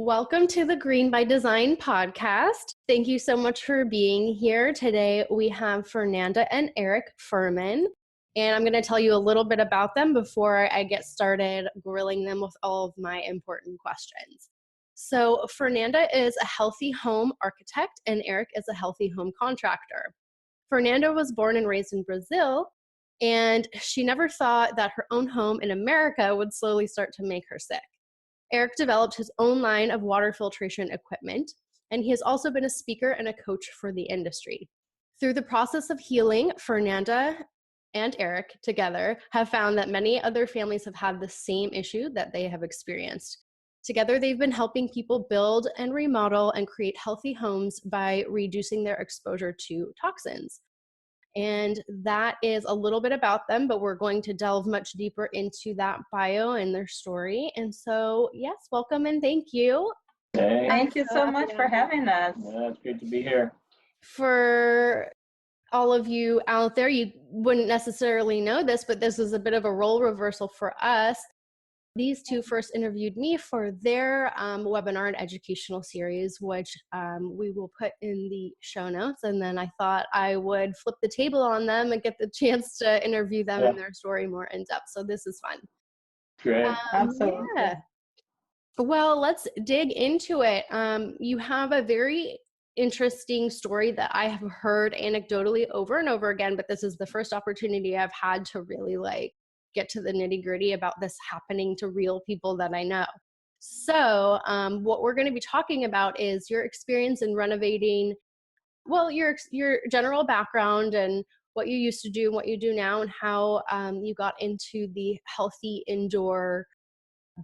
Welcome to the Green by Design podcast. Thank you so much for being here. Today we have Fernanda and Eric Firman, and I'm going to tell you a little bit about them before I get started grilling them with all of my important questions. So Fernanda is a healthy home architect and Eric is a healthy home contractor. Fernanda was born and raised in Brazil, and she never thought that her own home in America would slowly start to make her sick. Eric developed his own line of water filtration equipment, and he has also been a speaker and a coach for the industry. Through the process of healing, Fernanda and Eric together have found that many other families have had the same issue that they have experienced. Together, they've been helping people build and remodel and create healthy homes by reducing their exposure to toxins. And that is a little bit about them, but we're going to delve much deeper into that bio and their story. And so, yes, welcome and thank you. Hey. Thank you so much for having us. Yeah, it's great to be here. For all of you out there, you wouldn't necessarily know this, but this is a bit of a role reversal for us. These two first interviewed me for their webinar and educational series, which we will put in the show notes. And then I thought I would flip the table on them and get the chance to interview them and their story more in depth. So this is fun. Great. Absolutely. Yeah. Well, let's dig into it. You have a very interesting story that I have heard anecdotally over and over again, but this is the first opportunity I've had to really get to the nitty-gritty about this happening to real people that I know. So what we're going to be talking about is your experience in renovating, well, your general background and what you used to do and what you do now, and how you got into the healthy indoor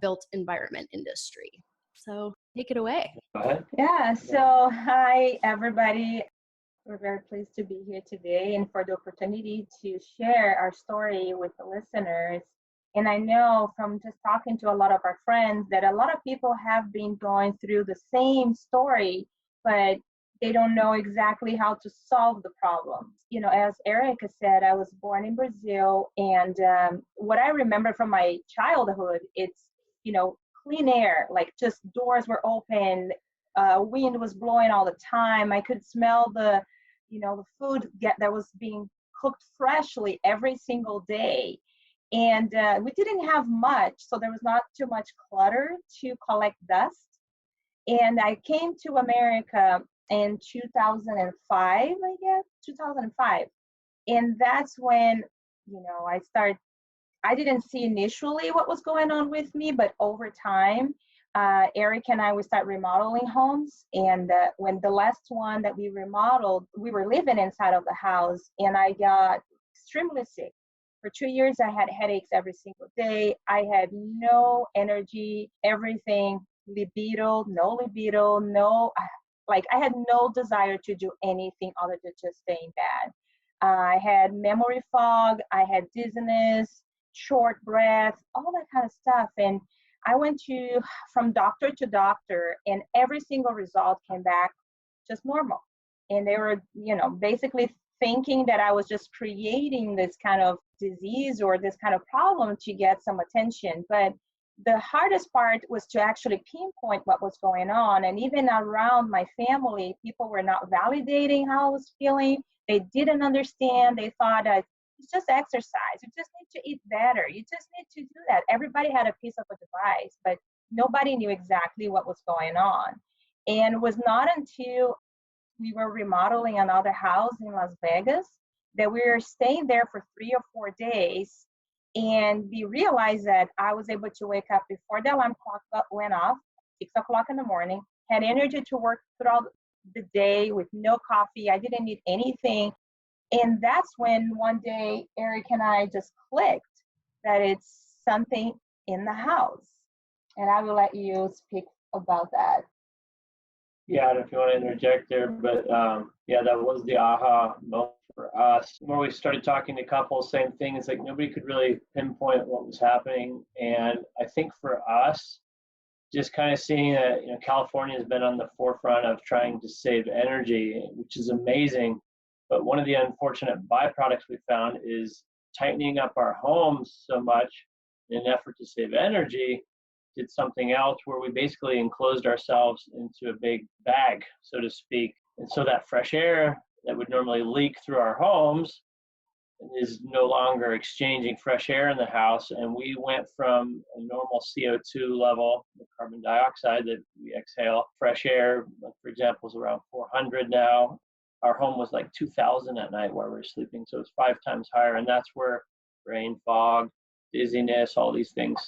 built environment industry. So take it away. Go ahead. Yeah, so hi, everybody. We're very pleased to be here today and for the opportunity to share our story with the listeners. And I know from just talking to a lot of our friends that a lot of people have been going through the same story, but they don't know exactly how to solve the problems. You know, as Erica said, I was born in Brazil, and what I remember from my childhood, it's, clean air, like just doors were open, wind was blowing all the time. I could smell the food that was being cooked freshly every single day. And we didn't have much, so there was not too much clutter to collect dust. And I came to America in 2005, 2005. And that's when, I didn't see initially what was going on with me, but over time, Eric and I, we started remodeling homes. And when the last one that we remodeled, we were living inside of the house, and I got extremely sick. For 2 years, I had headaches every single day. I had no energy, everything, libido, I had no desire to do anything other than just stay in bed. I had memory fog, I had dizziness, short breath, all that kind of stuff. And I went from doctor to doctor, and every single result came back just normal. And they were, basically thinking that I was just creating this kind of disease or this kind of problem to get some attention. But the hardest part was to actually pinpoint what was going on. And even around my family, people were not validating how I was feeling. They didn't understand. They thought that it's just exercise. You just need to eat better. You just need to do that. Everybody had a piece of advice, but nobody knew exactly what was going on. And it was not until we were remodeling another house in Las Vegas that we were staying there for 3 or 4 days. And we realized that I was able to wake up before the alarm clock went off, 6 o'clock in the morning, had energy to work throughout the day with no coffee. I didn't need anything. And that's when one day Eric and I just clicked that it's something in the house. And I will let you speak about that. Yeah, I don't know if you want to interject there, but that was the aha moment for us. When we started talking to couples, same thing. It's like nobody could really pinpoint what was happening. And I think for us, just kind of seeing that, California has been on the forefront of trying to save energy, which is amazing. But one of the unfortunate byproducts we found is tightening up our homes so much in an effort to save energy did something else where we basically enclosed ourselves into a big bag, so to speak. And so that fresh air that would normally leak through our homes is no longer exchanging fresh air in the house. And we went from a normal CO2 level, the carbon dioxide that we exhale, fresh air, for example, is around 400 now. Our home was like 2,000 at night while we were sleeping. So it's 5 times higher. And that's where rain, fog, dizziness, all these things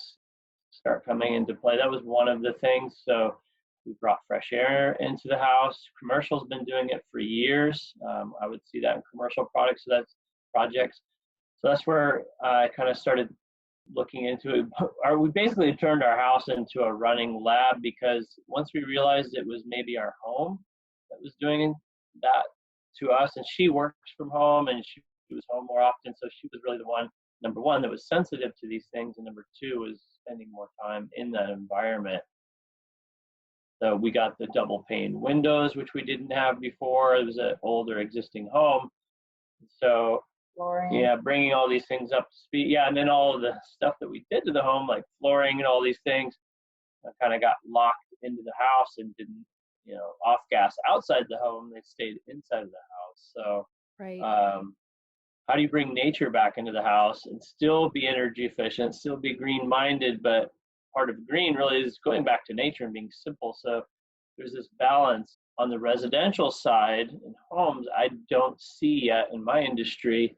start coming into play. That was one of the things. So we brought fresh air into the house. Commercial's been doing it for years. I would see that in commercial products. So that's projects. So that's where I kind of started looking into it. We basically turned our house into a running lab, because once we realized it was maybe our home that was doing that to us, and she works from home and she was home more often, so she was really the one, number one, that was sensitive to these things, and number two was spending more time in that environment. So we got the double pane windows, which we didn't have before. It was an older existing home. So flooring. yeah, bringing all these things up to speed. Yeah, and then all of the stuff that we did to the home, like flooring and all these things, kind of got locked into the house and didn't, off gas outside the home. They stayed inside of the house. So Right. How do you bring nature back into the house and still be energy efficient, still be green-minded? But part of green really is going back to nature and being simple. So there's this balance. On the residential side in homes, I don't see yet in my industry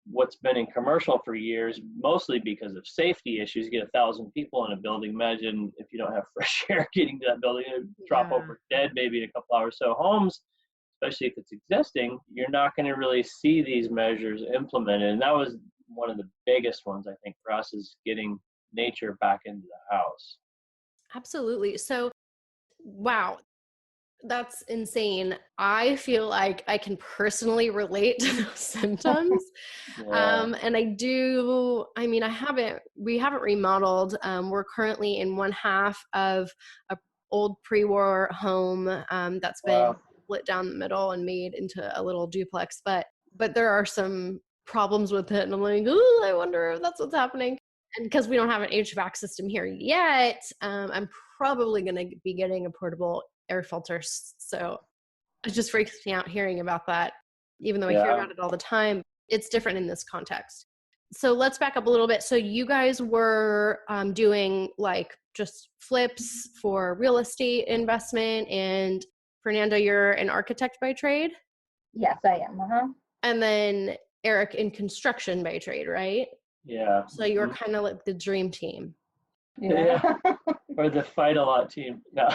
what's been in commercial for years, mostly because of safety issues. You get 1,000 people in a building. Imagine if you don't have fresh air getting to that building, it would drop over dead maybe in a couple hours. So homes, especially if it's existing, you're not going to really see these measures implemented. And that was one of the biggest ones, I think, for us, is getting nature back into the house. Absolutely. So, wow, that's insane. I feel like I can personally relate to those symptoms. Yeah. And we haven't remodeled. We're currently in one half of a old pre-war home that's been split down the middle and made into a little duplex. But there are some problems with it. And I'm like, oh, I wonder if that's what's happening. And because we don't have an HVAC system here yet, I'm probably going to be getting a portable air filter. So it just freaks me out hearing about that. Even though I hear about it all the time, it's different in this context. So let's back up a little bit. So you guys were doing like just flips for real estate investment, and Fernanda, you're an architect by trade? Yes, I am. And then Eric in construction by trade, right? Yeah. So you were kind of like the dream team. Yeah. Or the fight a lot team. No.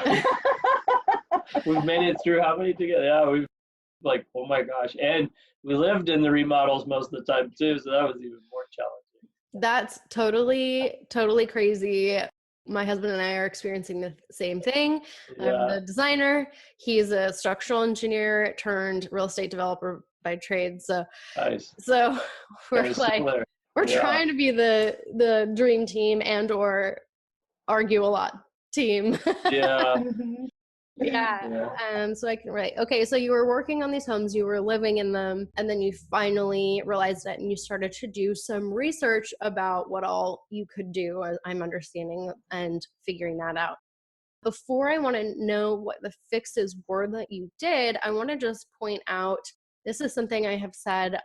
We've made it through how many together? Yeah, we've like, oh my gosh. And we lived in the remodels most of the time too, so that was even more challenging. That's totally crazy. My husband and I are experiencing the same thing. Yeah. I'm the designer. He's a structural engineer turned real estate developer by trade. So, nice. So we're Very like, similar. we're trying to be the dream team and or argue a lot team. Yeah. Yeah. So I can relate. Okay, so you were working on these homes, you were living in them, and then you finally realized it and you started to do some research about what all you could do, as I'm understanding, and figuring that out. Before I want to know what the fixes were that you did, I want to just point out, this is something I have said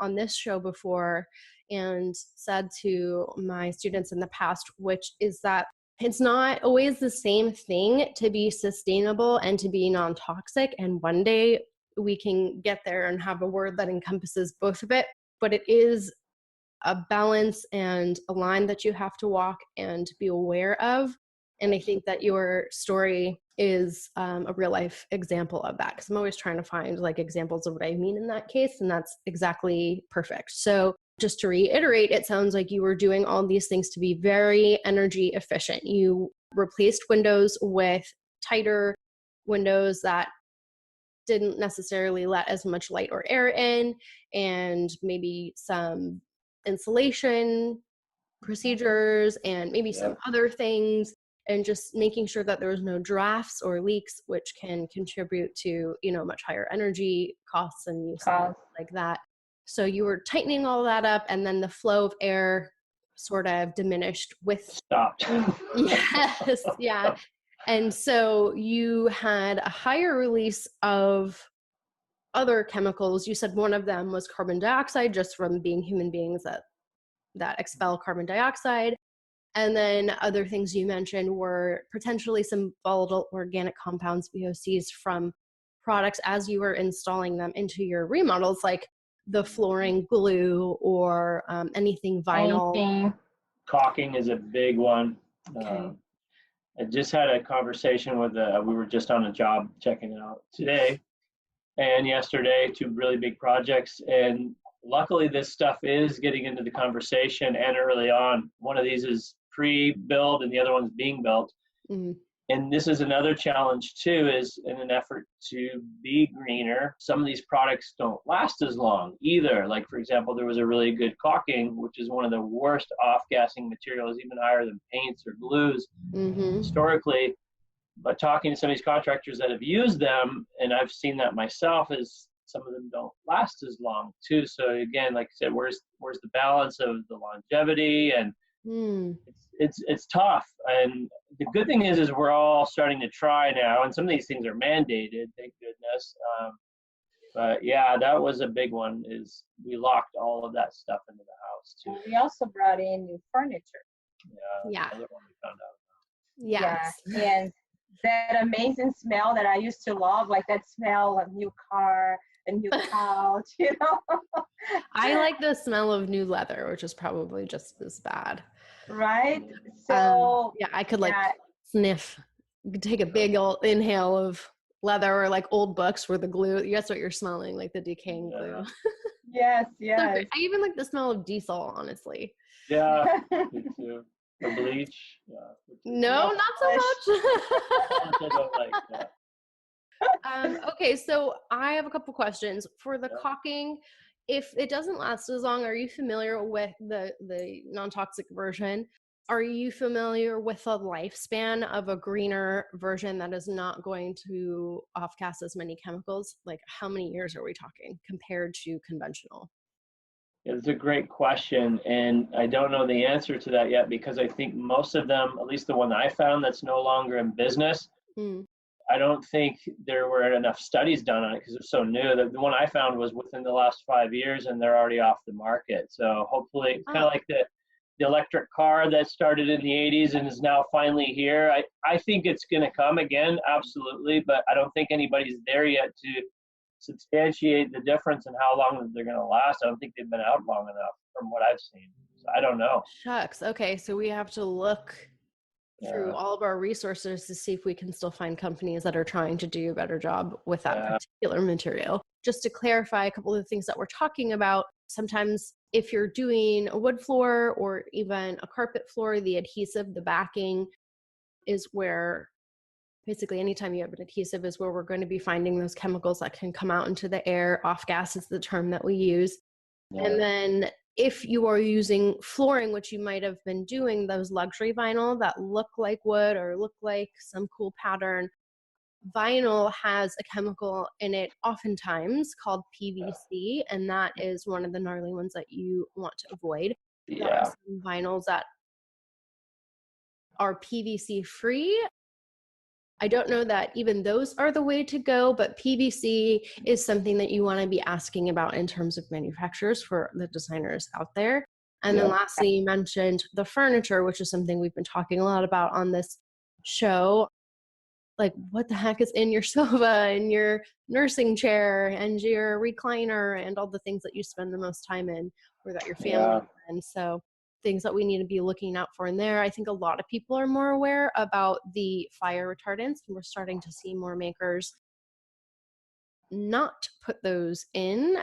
on this show before and said to my students in the past, which is that it's not always the same thing to be sustainable and to be non-toxic. And one day we can get there and have a word that encompasses both of it. But it is a balance and a line that you have to walk and be aware of. And I think that your story is a real life example of that, because I'm always trying to find like examples of what I mean in that case. And that's exactly perfect. So just to reiterate, it sounds like you were doing all these things to be very energy efficient. You replaced windows with tighter windows that didn't necessarily let as much light or air in, and maybe some insulation procedures and maybe some other things, and just making sure that there was no drafts or leaks, which can contribute to, much higher energy costs and use like that. So you were tightening all that up, and then the flow of air sort of diminished with stopped. yes, yeah. And so you had a higher release of other chemicals. You said one of them was carbon dioxide, just from being human beings that expel carbon dioxide. And then other things you mentioned were potentially some volatile organic compounds, VOCs, from products as you were installing them into your remodels, like the flooring glue or anything vinyl. Anything. Caulking is a big one. Okay. I just had a conversation with, we were just on a job checking it out today and yesterday, two really big projects. And luckily this stuff is getting into the conversation and early on. One of these is pre-build and the other one's being built. Mm-hmm. And this is another challenge too, is in an effort to be greener. Some of these products don't last as long either. Like for example, there was a really good caulking, which is one of the worst off-gassing materials, even higher than paints or glues historically. But talking to some of these contractors that have used them, and I've seen that myself, is some of them don't last as long too. So again, like I said, where's the balance of the longevity? And it's tough. And the good thing is we're all starting to try now, and some of these things are mandated, thank goodness. But yeah, that was a big one, is we locked all of that stuff into the house too. We also brought in new furniture. Yeah. Another one we found out. Yes. Yeah. And that amazing smell that I used to love, like that smell of new car, a new couch, you know. I like the smell of new leather, which is probably just as bad. Right? So yeah, I could sniff, you could take a big old inhale of leather, or like old books where the glue, that's what you're smelling, like the decaying glue. Yes. I even like the smell of diesel, honestly. Yeah, me too. The bleach. Yeah. No, not so much. Okay, so I have a couple questions. For the caulking, if it doesn't last as long, are you familiar with the non-toxic version? Are you familiar with the lifespan of a greener version that is not going to off-gas as many chemicals? Like how many years are we talking compared to conventional? It's a great question, and I don't know the answer to that yet, because I think most of them, at least the one I found that's no longer in business, I don't think there were enough studies done on it because it's so new. The one I found was within the last 5 years, and they're already off the market. So hopefully, it's kind of like the electric car that started in the 80s and is now finally here. I think it's going to come again, absolutely, but I don't think anybody's there yet to substantiate the difference in how long they're going to last. I don't think they've been out long enough from what I've seen. So I don't know. Shucks. Okay, so we have to look through all of our resources to see if we can still find companies that are trying to do a better job with that particular material. Just to clarify a couple of the things that we're talking about, sometimes if you're doing a wood floor or even a carpet floor, the adhesive, the backing is where, basically anytime you have an adhesive is where we're going to be finding those chemicals that can come out into the air. Off-gas is the term that we use. And then if you are using flooring, which you might have been doing, those luxury vinyl that look like wood or look like some cool pattern, vinyl has a chemical in it oftentimes called PVC, and that is one of the gnarly ones that you want to avoid. There are some vinyls that are PVC free. I don't know that even those are the way to go, but PVC is something that you want to be asking about in terms of manufacturers for the designers out there. And then lastly, you mentioned the furniture, which is something we've been talking a lot about on this show. Like, what the heck is in your sofa and your nursing chair and your recliner and all the things that you spend the most time in, or that your family and so things that we need to be looking out for in there. I think a lot of people are more aware about the fire retardants, and we're starting to see more makers not put those in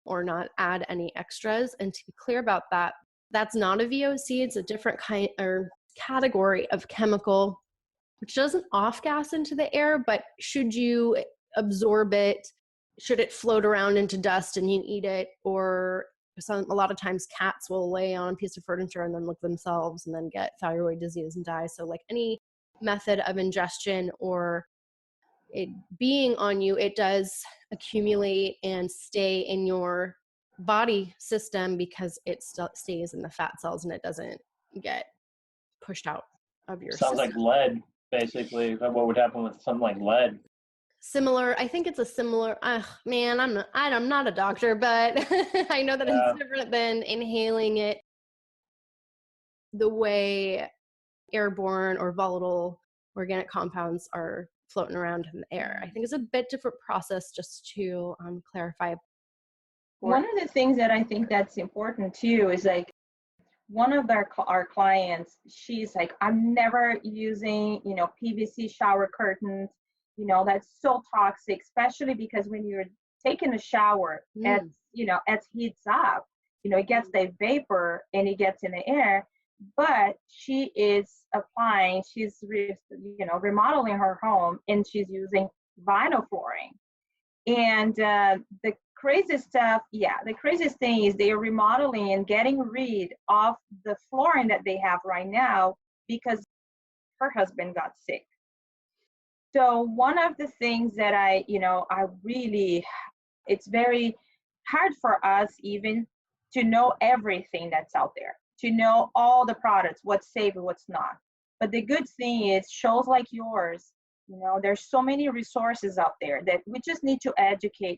or not add any extras. And to be clear about that, that's not a VOC. It's a different kind or category of chemical, which doesn't off-gas into the air, but should you absorb it, should it float around into dust and you eat it, or a lot of times cats will lay on a piece of furniture and then lick themselves and then get thyroid disease and die. So like any method of ingestion or it being on you, it does accumulate and stay in your body system because it still stays in the fat cells and it doesn't get pushed out of your Sounds system. like lead, basically. What would happen with something like lead? Similar. I think it's a similar, man, I'm not a doctor, but I know that it's different than inhaling it the way airborne or volatile organic compounds are floating around in the air. I think it's a bit different process, just to clarify. One of the things that I think that's important too is like one of our clients, she's like, I'm never using, PVC shower curtains, that's so toxic, especially because when you're taking a shower, it heats up, it gets the vapor and it gets in the air. But she is applying, she's remodeling her home, and she's using vinyl flooring. And the craziest thing is they are remodeling and getting rid of the flooring that they have right now because her husband got sick. So one of the things that it's very hard for us even to know everything that's out there, to know all the products, what's safe and what's not. But the good thing is shows like yours, there's so many resources out there that we just need to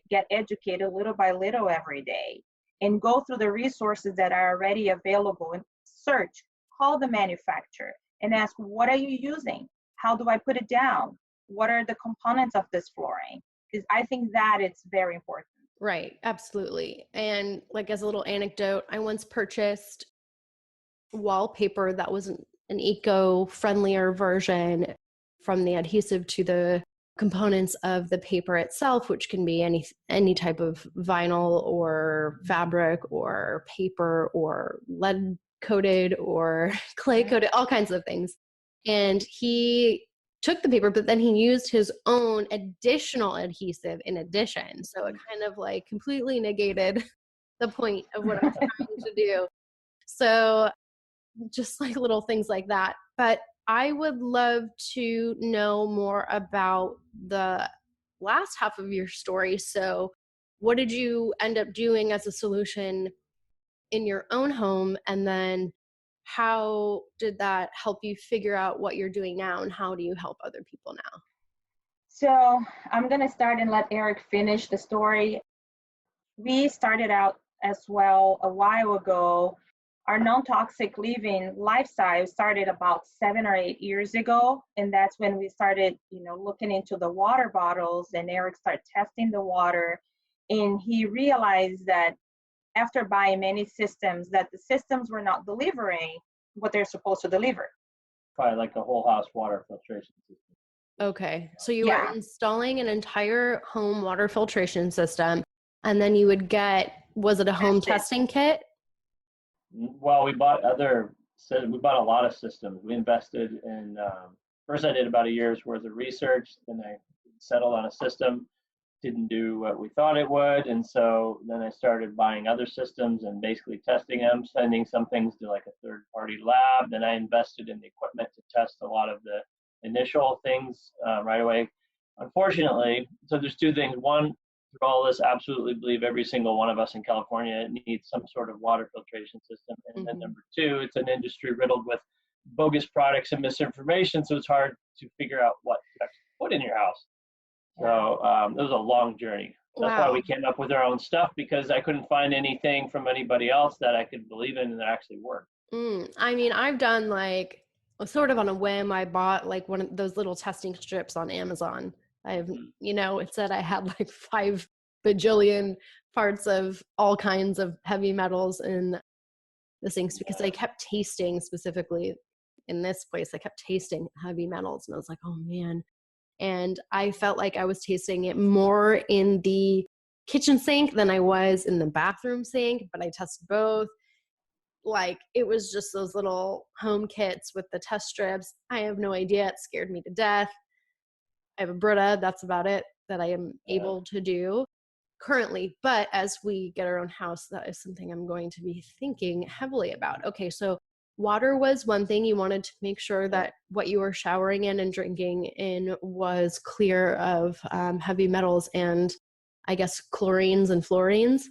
get educated little by little every day and go through the resources that are already available and search, call the manufacturer and ask, what are you using? How do I put it down? What are the components of this flooring? Because I think that it's very important. Right, absolutely. And like as a little anecdote, I once purchased wallpaper that was an eco-friendlier version from the adhesive to the components of the paper itself, which can be any type of vinyl or fabric or paper or lead coated or clay coated, all kinds of things. And he took the paper, but then he used his own additional adhesive in addition. So it kind of like completely negated the point of what I was trying to do. So just like little things like that. But I would love to know more about the last half of your story. So what did you end up doing as a solution in your own home? And then how did that help you figure out what you're doing now? And how do you help other people now? So I'm going to start and let Eric finish the story. We started out as well a while ago. Our non-toxic living lifestyle started about 7 or 8 years ago. And that's when we started, looking into the water bottles, and Eric started testing the water. And he realized that after buying many systems, that the systems were not delivering what they're supposed to deliver. Probably like a whole house water filtration system. Okay. So you were installing an entire home water filtration system, and then you would get, was it a home testing kit? Well, we bought a lot of systems. We invested in, first I did about a year's worth of research, then I settled on a system, didn't do what we thought it would, and so then I started buying other systems and basically testing them, sending some things to like a third-party lab. Then I invested in the equipment to test a lot of the initial things right away. Unfortunately, so there's two things. One, through all this, absolutely believe every single one of us in California needs some sort of water filtration system. And then number two, it's an industry riddled with bogus products and misinformation, so it's hard to figure out what to actually put in your house. So it was a long journey. That's why we came up with our own stuff, because I couldn't find anything from anybody else that I could believe in and that actually worked. I mean, I've done like sort of on a whim. I bought like one of those little testing strips on Amazon. I've, it said I had like 5 bajillion parts of all kinds of heavy metals in the things, because I kept tasting, specifically in this place, I kept tasting heavy metals, and I was like, oh man. And I felt like I was tasting it more in the kitchen sink than I was in the bathroom sink, but I tested both. Like, it was just those little home kits with the test strips. I have no idea. It scared me to death. I have a Brita. That's about it that I am able to do currently. But as we get our own house, that is something I'm going to be thinking heavily about. Okay, so water was one thing. You wanted to make sure that what you were showering in and drinking in was clear of heavy metals and, I guess, chlorines and fluorines.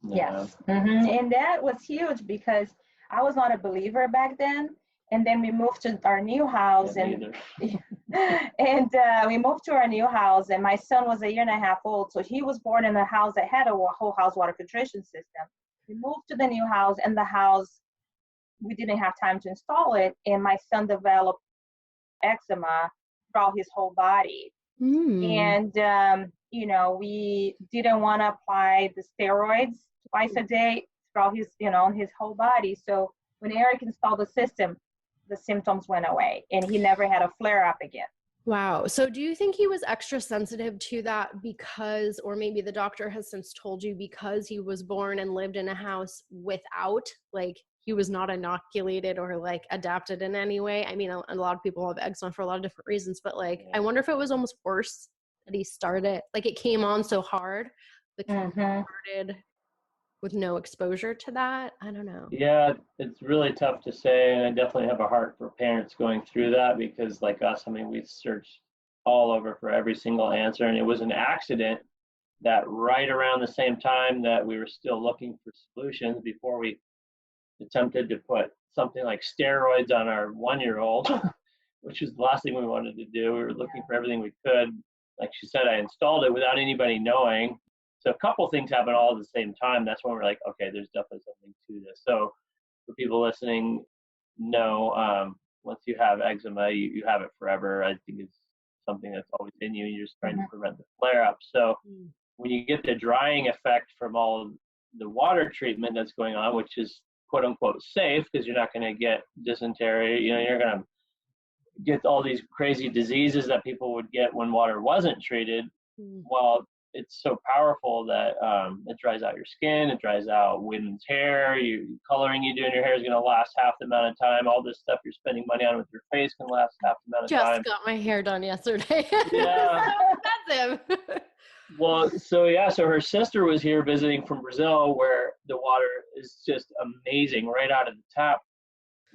Yes. And that was huge because I was not a believer back then. And then we moved to our new house, and we moved to our new house, and my son was 1.5 years old. So he was born in a house that had a whole house water filtration system. We moved to the new house, and the house, we didn't have time to install it. And my son developed eczema throughout his whole body. And, we didn't want to apply the steroids twice a day throughout his, his whole body. So when Eric installed the system, the symptoms went away and he never had a flare up again. Wow. So do you think he was extra sensitive to that because, or maybe the doctor has since told you because he was born and lived in a house without, like, he was not inoculated or like adapted in any way? I mean, a lot of people have eczema for a lot of different reasons, but like, I wonder if it was almost worse that he started, like it came on so hard, the kid started with no exposure to that. I don't know. Yeah, it's really tough to say, and I definitely have a heart for parents going through that because, like us, I mean, we searched all over for every single answer, and it was an accident that right around the same time that we were still looking for solutions before we attempted to put something like steroids on our 1-year-old, which was the last thing we wanted to do. We were looking for everything we could. Like she said, I installed it without anybody knowing. So a couple things happened all at the same time. That's when we're like, okay, there's definitely something to this. So for people listening, no, once you have eczema, you have it forever. I think it's something that's always in you. You're just trying to prevent the flare-up. So when you get the drying effect from all the water treatment that's going on, which is quote unquote safe because you're not going to get dysentery, you're going to get all these crazy diseases that people would get when water wasn't treated. Well, it's so powerful that it dries out your skin, it dries out women's hair, coloring you do in your hair is going to last half the amount of time. All this stuff you're spending money on with your face can last half the amount of time. Just got my hair done yesterday. Yeah. So expensive. Well, so her sister was here visiting from Brazil where the water is just amazing right out of the tap.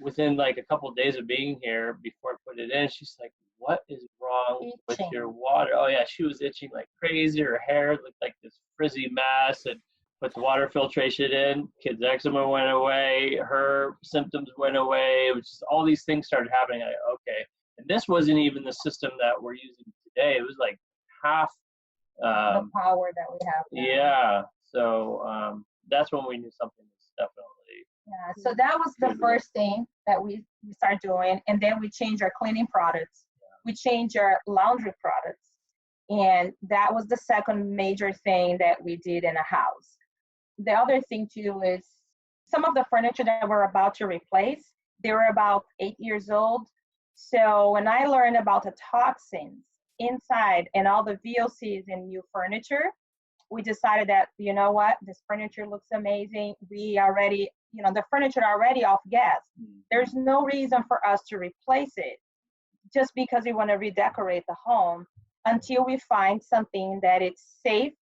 Within like a couple of days of being here, before I put it in, she's like, what is wrong with your water? Oh yeah, she was itching like crazy. Her hair looked like this frizzy mess, and put the water filtration in, kid's eczema went away, her symptoms went away, which is all these things started happening. Okay. And this wasn't even the system that we're using today. It was like half the power that we have now. Yeah. So that's when we knew something was definitely. Yeah, so that was the first thing that we started doing. And then we changed our cleaning products. We changed our laundry products. And that was the second major thing that we did in a house. The other thing too is some of the furniture that we're about to replace, they were about 8 years old. So when I learned about the toxins inside and all the VOCs in new furniture, we decided that, you know what, this furniture looks amazing. We already, the furniture already off gas. There's no reason for us to replace it just because we want to redecorate the home until we find something that is safe,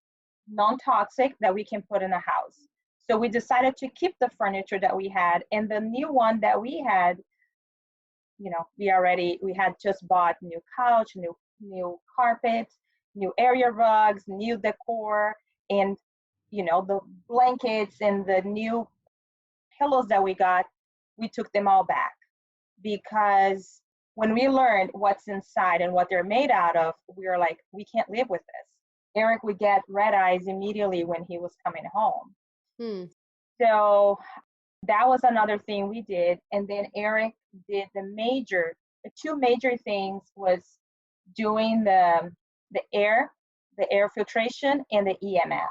non-toxic, that we can put in the house. So we decided to keep the furniture that we had, and the new one that we had, we had just bought new couch, new carpets, new area rugs, new decor, and the blankets and the new pillows that we got, we took them all back because when we learned what's inside and what they're made out of, we were like, we can't live with this. Eric would get red eyes immediately when he was coming home. So that was another thing we did. And then Eric did the two major things was doing the air filtration and the EMF.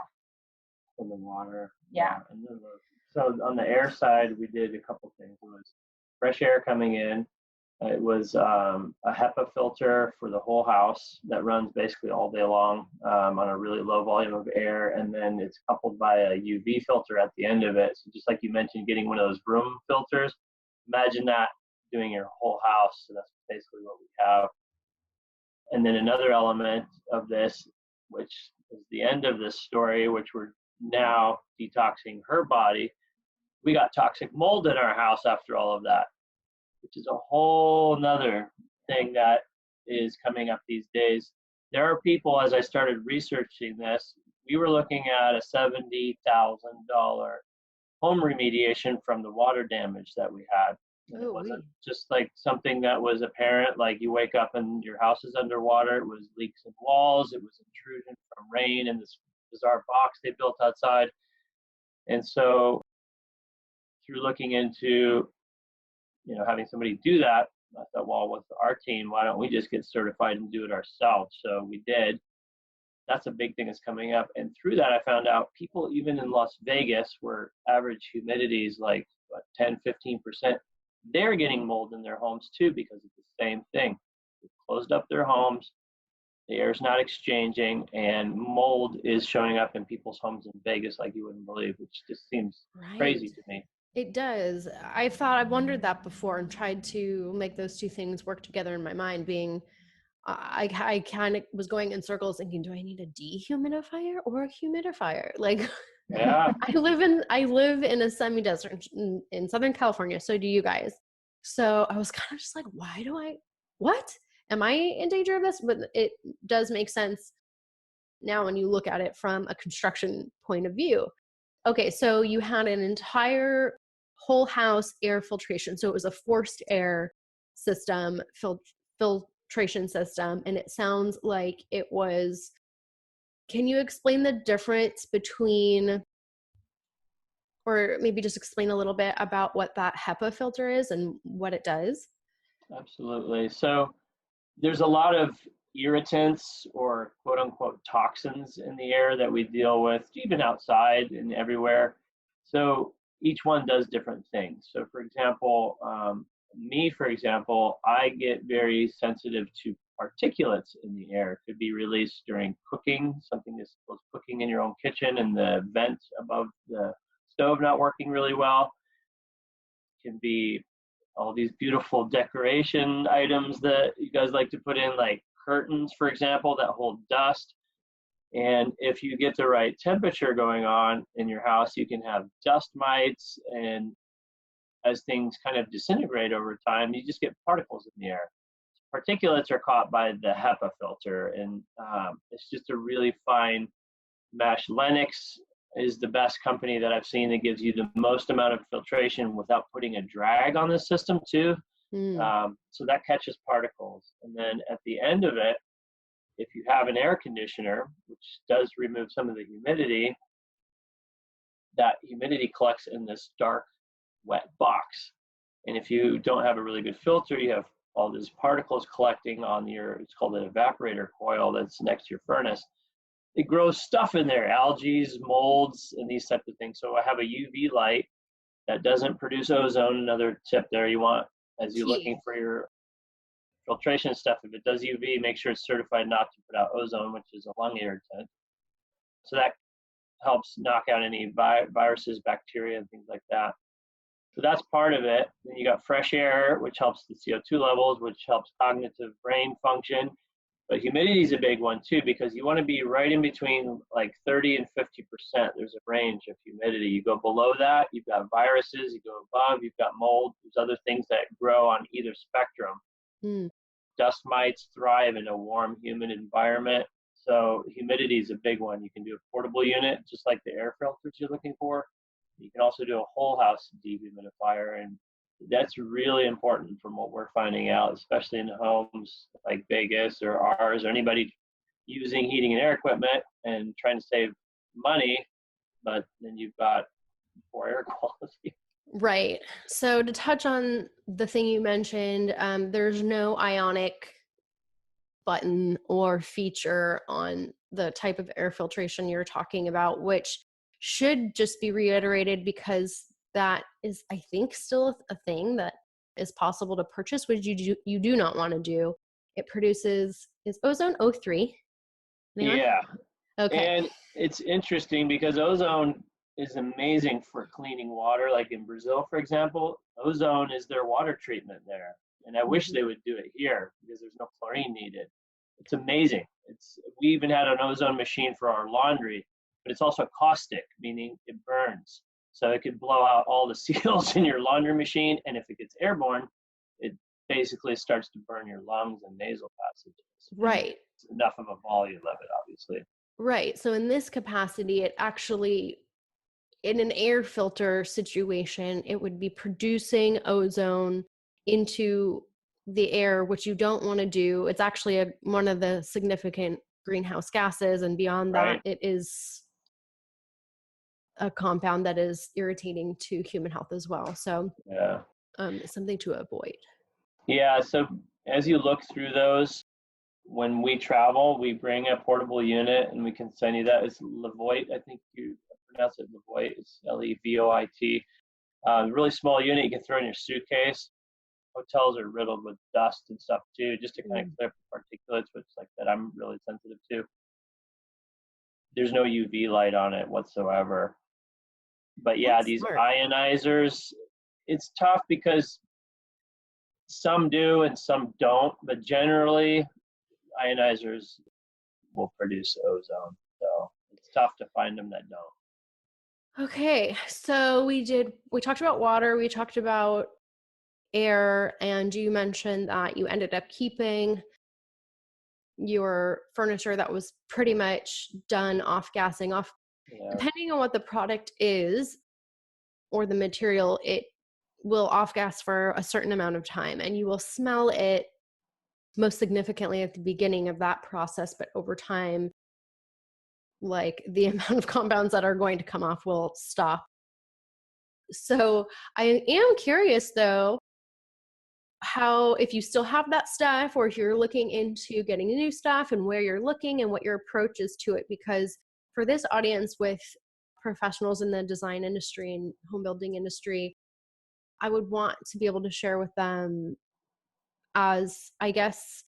For the water. Yeah. So on the air side, we did a couple things. It was fresh air coming in. It was a HEPA filter for the whole house that runs basically all day long on a really low volume of air. And then it's coupled by a UV filter at the end of it. So just like you mentioned, getting one of those room filters, imagine that doing your whole house. So that's basically what we have. And then another element of this, which is the end of this story, which we're now detoxing her body. We got toxic mold in our house after all of that, which is a whole nother thing that is coming up these days. There are people, as I started researching this, we were looking at a $70,000 home remediation from the water damage that we had. And it wasn't just like something that was apparent, like you wake up and your house is underwater. It was leaks in walls. It was intrusion from rain in this bizarre box they built outside. And so through looking into, having somebody do that, I thought, well, with our team, why don't we just get certified and do it ourselves? So we did. That's a big thing that's coming up. And through that, I found out people, even in Las Vegas, where average humidity is like 10, 15%, they're getting mold in their homes too because of the same thing. They've closed up their homes, the air's not exchanging, and mold is showing up in people's homes in Vegas like you wouldn't believe, which just seems crazy to me. It does. I've wondered that before and tried to make those two things work together in my mind, being I kind of was going in circles thinking, do I need a dehumidifier or a humidifier? Like, yeah. I live in a semi-desert in Southern California. So do you guys. So I was kind of just like, what? Am I in danger of this? But it does make sense now when you look at it from a construction point of view. Okay, so you had an entire whole house air filtration. So it was a forced air system, filtration system, and it sounds like it was. Can you explain the difference between, or maybe just explain a little bit about what that HEPA filter is and what it does? Absolutely. So there's a lot of irritants or quote unquote toxins in the air that we deal with, even outside and everywhere. So each one does different things. So for example, I get very sensitive to particulates in the air. It could be released during cooking, something that's cooking in your own kitchen and the vent above the stove not working really well. It can be all these beautiful decoration items that you guys like to put in, like curtains, for example, that hold dust. And if you get the right temperature going on in your house, you can have dust mites. And as things kind of disintegrate over time, you just get particles in the air. Particulates are caught by the HEPA filter, and it's just a really fine mesh. Lennox is the best company that I've seen that gives you the most amount of filtration without putting a drag on the system too. So that catches particles. And then at the end of it, if you have an air conditioner, which does remove some of the humidity, that humidity collects in this dark, wet box. And if you don't have a really good filter, you have all these particles collecting on it's called an evaporator coil that's next to your furnace. It grows stuff in there, algae, molds, and these types of things. So I have a UV light that doesn't produce ozone. Another tip there you want as you're looking for your filtration stuff. If it does UV, make sure it's certified not to put out ozone, which is a lung irritant. So that helps knock out any viruses, bacteria, and things like that. So that's part of it. Then you got fresh air, which helps the CO2 levels, which helps cognitive brain function. But humidity is a big one too, because you want to be right in between like 30 and 50%. There's a range of humidity. You go below that, you've got viruses. You go above, you've got mold. There's other things that grow on either spectrum. Dust mites thrive in a warm, humid environment. So humidity is a big one. You can do a portable unit, just like the air filters you're looking for. You can also do a whole house dehumidifier, and that's really important from what we're finding out, especially in homes like Vegas or ours or anybody using heating and air equipment and trying to save money, but then you've got poor air quality. Right. So to touch on the thing you mentioned, there's no ionic button or feature on the type of air filtration you're talking about, which should just be reiterated because that is, I think, still a thing that is possible to purchase, which you do not want to do. It produces, is ozone O3? Anyone? Yeah. Okay. And it's interesting because ozone is amazing for cleaning water. Like in Brazil, for example, ozone is their water treatment there. And I wish they would do it here because there's no chlorine needed. It's amazing. We even had an ozone machine for our laundry, but it's also caustic, meaning it burns. So it could blow out all the seals in your laundry machine. And if it gets airborne, it basically starts to burn your lungs and nasal passages. Right. It's enough of a volume of it, obviously. Right. So in this capacity, it actually, in an air filter situation, it would be producing ozone into the air, which you don't want to do. It's actually one of the significant greenhouse gases. And beyond that, Right. it is a compound that is irritating to human health as well. So Yeah. something to avoid. Yeah. So as you look through those, when we travel, we bring a portable unit and we can send you that. It's Levoit. I think you pronounce it Levoit. It's Levoit. Really small unit you can throw in your suitcase. Hotels are riddled with dust and stuff too, just to kind of clear up particulates, which like that I'm really sensitive to. There's no UV light on it whatsoever. But yeah, That's these smart. ionizers, it's tough because some do and some don't, but generally ionizers will produce ozone. So it's tough to find them that don't. Okay, so we talked about water, we talked about air, and you mentioned that you ended up keeping your furniture that was pretty much done off gassing off. Yeah. Depending on what the product is or the material, it will off gas for a certain amount of time, and you will smell it most significantly at the beginning of that process, but over time, like the amount of compounds that are going to come off will stop. So I am curious though, how, if you still have that stuff or if you're looking into getting new stuff and where you're looking and what your approach is to it, because for this audience with professionals in the design industry and home building industry, I would want to be able to share with them as, I guess,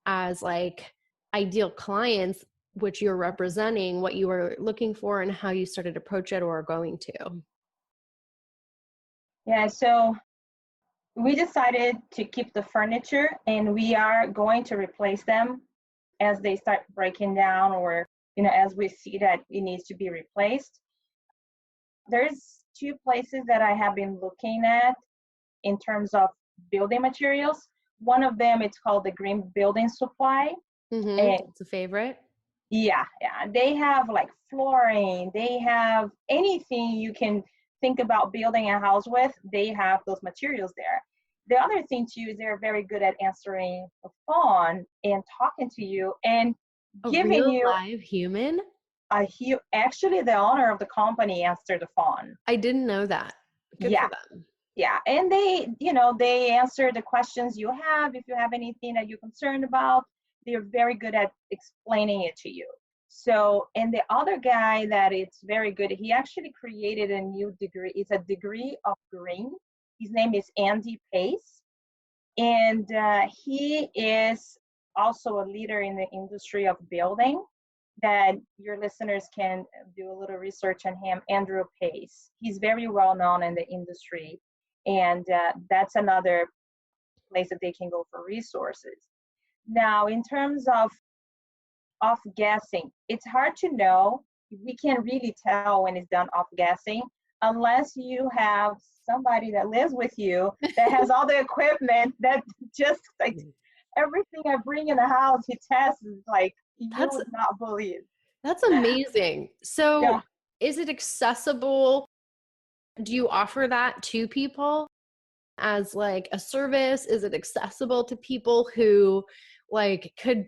as like ideal clients, which you're representing, what you were looking for and how you started to approach it or are going to. Yeah, so we decided to keep the furniture and we are going to replace them as they start breaking down, or as we see that it needs to be replaced. There's two places that I have been looking at in terms of building materials. One of them, it's called the Green Building Supply. And It's a favorite. yeah, they have like flooring, they have anything you can think about building a house with, they have those materials there. The other thing too is they're very good at answering the phone and talking to you and A giving real you live human? actually the owner of the company answered the phone. I didn't know that. Good Yeah. for them. Yeah, and they answer the questions you have. If you have anything that you're concerned about, they're very good at explaining it to you. So, and the other guy that it's very good, he actually created a new degree. It's a degree of green. His name is Andy Pace, and he is also a leader in the industry of building. That your listeners can do a little research on him, Andrew Pace. He's very well known in the industry, and that's another place that they can go for resources. Now, in terms of off-gassing, it's hard to know. We can't really tell when it's done off-gassing unless you have somebody that lives with you that has all the equipment that just like everything I bring in the house, he tests, like you would not believe. That's amazing. So Yeah. Is it accessible? Do you offer that to people as like a service? Is it accessible to people who like, could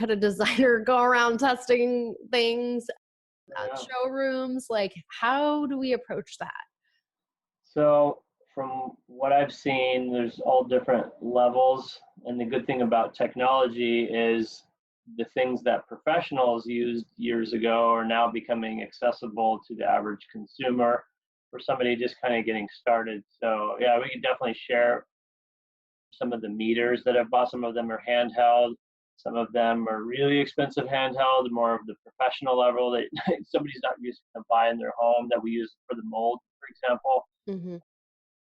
a designer go around testing things at showrooms? Like, how do we approach that? So from what I've seen, there's all different levels. And the good thing about technology is the things that professionals used years ago are now becoming accessible to the average consumer for somebody just kind of getting started. So yeah, we can definitely share some of the meters that I've bought. Some of them are handheld. Some of them are really expensive handheld, more of the professional level that somebody's not used to buy in their home that we use for the mold, for example. Mm-hmm.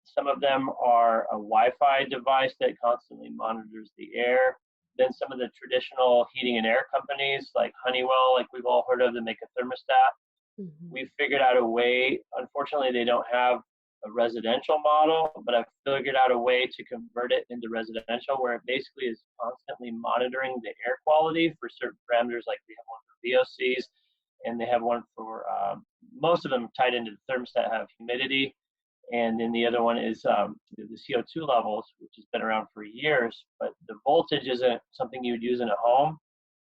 Some of them are a Wi-Fi device that constantly monitors the air. Then some of the traditional heating and air companies like Honeywell, like we've all heard of, that make a thermostat. Mm-hmm. We've figured out a way, unfortunately they don't have a residential model, but I've figured out a way to convert it into residential where it basically is constantly monitoring the air quality for certain parameters, like we have one for VOCs. and they have one for most of them tied into the thermostat have humidity, and then the other one is the CO2 levels, which has been around for years, but the voltage isn't something you would use in a home.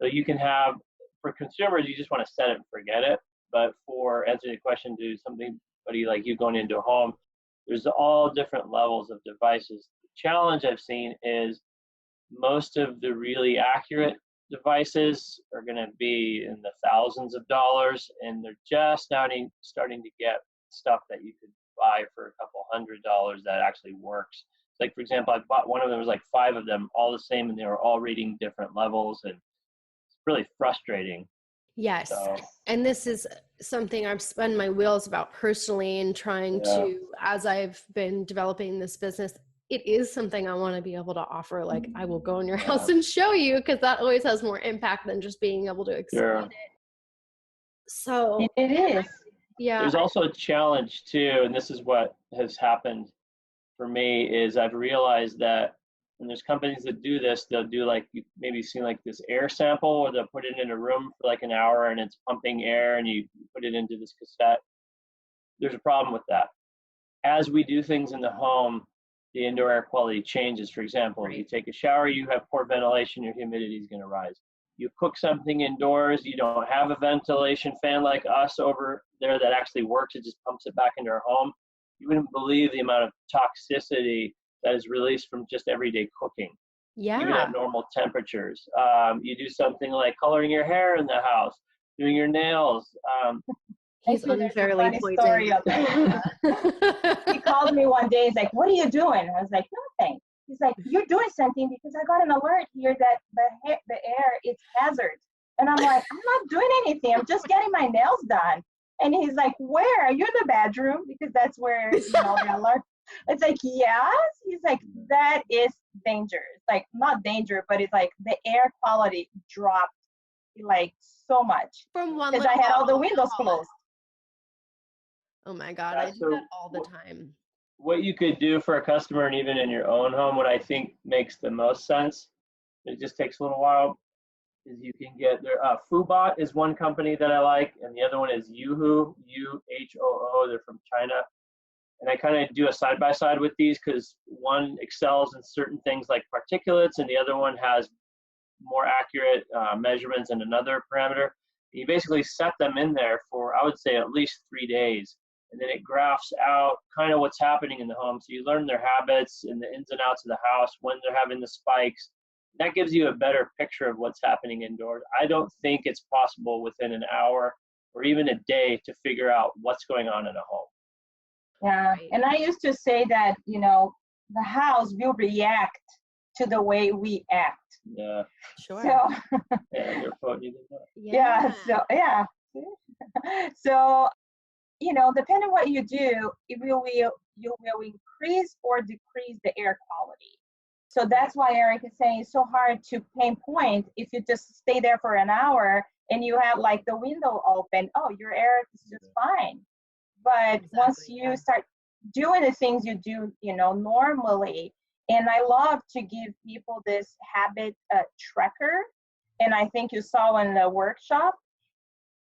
So you can have, for consumers, you just want to set it and forget it. But for answering the question to somebody like you going into a home, there's all different levels of devices. The challenge I've seen is most of the really accurate devices are going to be in the thousands of dollars, and they're just starting to get stuff that you could buy for a couple $100 that actually works. Like, for example, I bought one of them, there was like 5 of them, all the same, and they were all reading different levels, and it's really frustrating. Yes. So, and this is something I've spun my wheels about personally and trying to, as I've been developing this business, it is something I want to be able to offer. Like, I will go in your house and show you, because that always has more impact than just being able to explain it. So it is. Yeah. There's also a challenge too, and this is what has happened for me, is I've realized that when there's companies that do this, they'll do like, you maybe seen like this air sample, where they'll put it in a room for like an hour and it's pumping air and you put it into this cassette. There's a problem with that. As we do things in the home, the indoor air quality changes. For example, if you take a shower, you have poor ventilation, your humidity is going to rise. You cook something indoors, you don't have a ventilation fan like us over there that actually works, it just pumps it back into our home. You wouldn't believe the amount of toxicity that is released from just everyday cooking, even at normal temperatures. You do something like coloring your hair in the house, doing your nails. He's unfairly poisoned. He called me one day. He's like, "What are you doing?" I was like, "Nothing." He's like, "You're doing something because I got an alert here that the air is hazard." And I'm like, "I'm not doing anything. I'm just getting my nails done." And he's like, "Where? Are you in the bedroom?" Because that's where the alert. It's like, yes. He's like, "That is danger." It's like, not danger, but it's like the air quality dropped like so much from one, because I had all the windows closed. Oh my God, I do that all the time. What you could do for a customer, and even in your own home, what I think makes the most sense, it just takes a little while, is you can get their Fubot is one company that I like, and the other one is Yuhoo, UHOO. They're from China, and I kind of do a side by side with these because one excels in certain things like particulates, and the other one has more accurate measurements in another parameter. You basically set them in there for, I would say, at least 3 days, and then it graphs out kind of what's happening in the home. So you learn their habits and the ins and outs of the house, when they're having the spikes. That gives you a better picture of what's happening indoors. I don't think it's possible within an hour or even a day to figure out what's going on in a home. Yeah, and I used to say that, the house will react to the way we act. Yeah. Sure. So, yeah. So, depending on what you do, you will increase or decrease the air quality. So that's why Eric is saying it's so hard to pinpoint. If you just stay there for an hour and you have like the window open, your air is just fine. But once you start doing the things you do, normally, and I love to give people this habit tracker, and I think you saw in the workshop.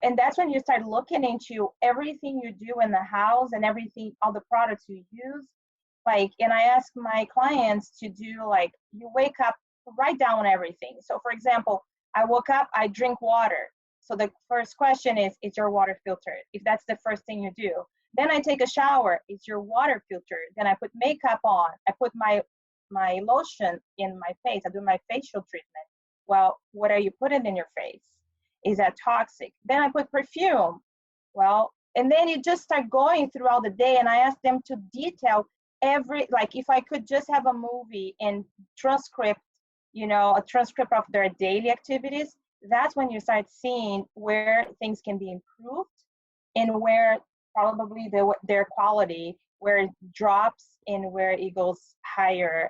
And that's when you start looking into everything you do in the house and everything, all the products you use. And I ask my clients to do, you wake up, write down everything. So for example, I woke up, I drink water. So the first question is your water filtered? If that's the first thing you do. Then I take a shower, is your water filtered? Then I put makeup on, I put my lotion in my face, I do my facial treatment. Well, what are you putting in your face? Is that toxic? Then I put perfume. Well, and then you just start going throughout the day, and I ask them to detail if I could just have a movie and transcript, a transcript of their daily activities, that's when you start seeing where things can be improved and where probably their quality, where it drops and where it goes higher,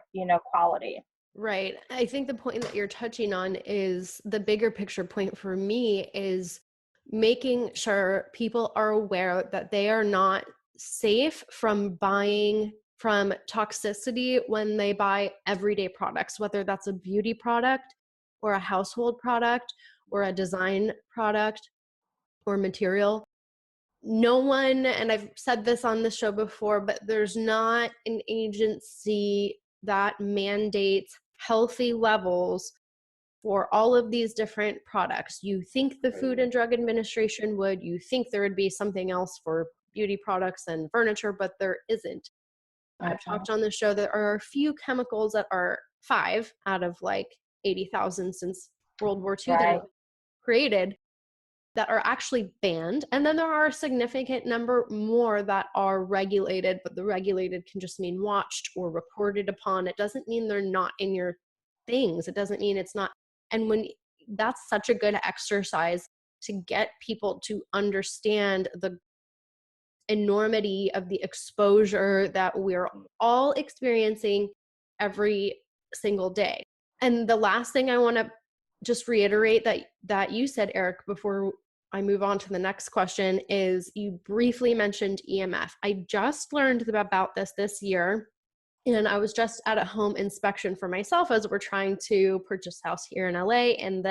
quality. Right. I think the point that you're touching on is the bigger picture point for me, is making sure people are aware that they are not safe from buying from toxicity when they buy everyday products, whether that's a beauty product or a household product or a design product. or material. No one, and I've said this on the show before, but there's not an agency that mandates healthy levels for all of these different products. You think the Food and Drug Administration would, you think there would be something else for beauty products and furniture, but there isn't. I've talked on the show that there are a few chemicals that are 5 out of like 80,000 since World War II that have been created that are actually banned. And then there are a significant number more that are regulated, but the regulated can just mean watched or reported upon. It doesn't mean they're not in your things. It doesn't mean it's not. And when that's such a good exercise to get people to understand the enormity of the exposure that we're all experiencing every single day. And the last thing I want to just reiterate that you said, Eric, before I move on to the next question, is you briefly mentioned EMF. I just learned about this year, and I was just at a home inspection for myself as we're trying to purchase a house here in LA, and